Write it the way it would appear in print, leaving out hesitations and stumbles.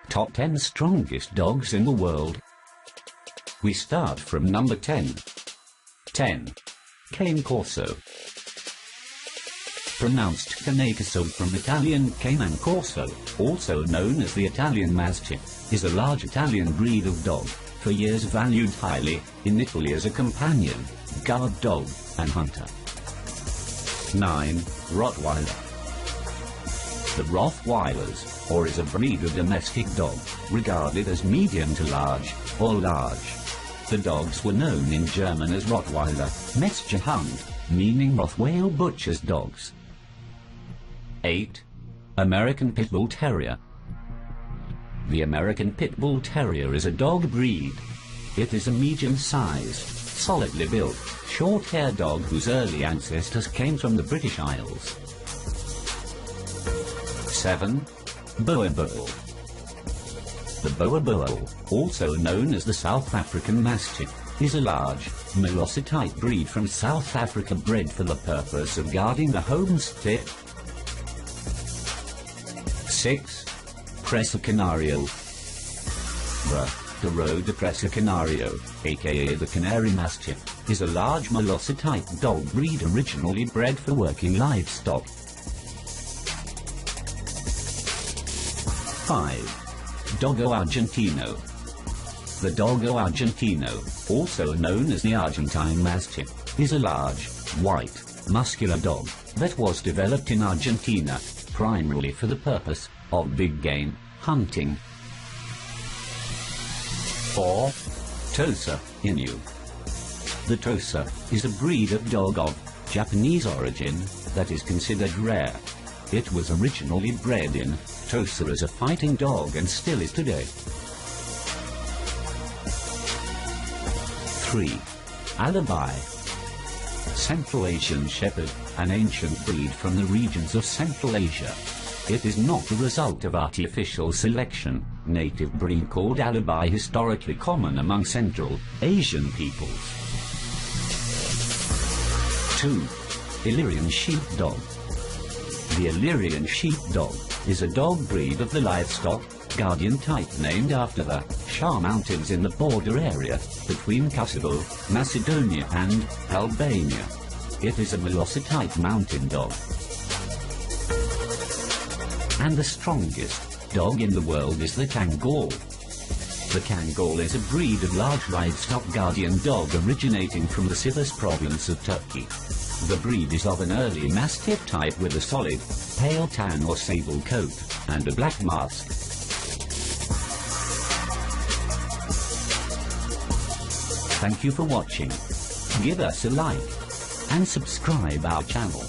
Top 10 strongest dogs in the world. We start from number 10. 10. Cane Corso. Pronounced Cane Corso from Italian Cayman Corso, also known as the Italian Mastiff, is a large Italian breed of dog, for years valued highly in Italy as a companion, guard dog, and hunter. 9. Rottweiler. The Rottweilers, or is a breed of domestic dog, regarded as medium to large, or large. The dogs were known in German as Rottweiler, Metzgerhund, meaning Rottweil butcher's dogs. 8. American Pit Bull Terrier. The American Pit Bull Terrier is a dog breed. It is a medium-sized, solidly built, short-haired dog whose early ancestors came from the British Isles. 7. Boerboel. The Boerboel, also known as the South African Mastiff, is a large, Malocite breed from South Africa bred for the purpose of guarding the homestead. 6. Presa Canario. The Rode Presa Canario, aka the Canary Mastiff, is a large Malocite dog breed originally bred for working livestock. 5. Dogo Argentino. The Dogo Argentino, also known as the Argentine Mastiff, is a large, white, muscular dog that was developed in Argentina, primarily for the purpose of big game hunting. 4. Tosa Inu. The Tosa is a breed of dog of Japanese origin that is considered rare. It was originally bred in Tosa as a fighting dog and still is today. 3. Alabai. Central Asian Shepherd, an ancient breed from the regions of Central Asia. It is not the result of artificial selection. Native breed called Alabai historically common among Central Asian peoples. 2. Illyrian Sheepdog. The Illyrian Sheepdog is a dog breed of the livestock guardian type named after the Shah Mountains in the border area between Kosovo, Macedonia and Albania. It is a Malocite mountain dog. And the strongest dog in the world is the Kangal. The Kangal is a breed of large livestock guardian dog originating from the Sivas province of Turkey. The breed is of an early Mastiff type with a solid, pale tan or sable coat, and a black mask. Thank you for watching. Give us a like, and subscribe our channel.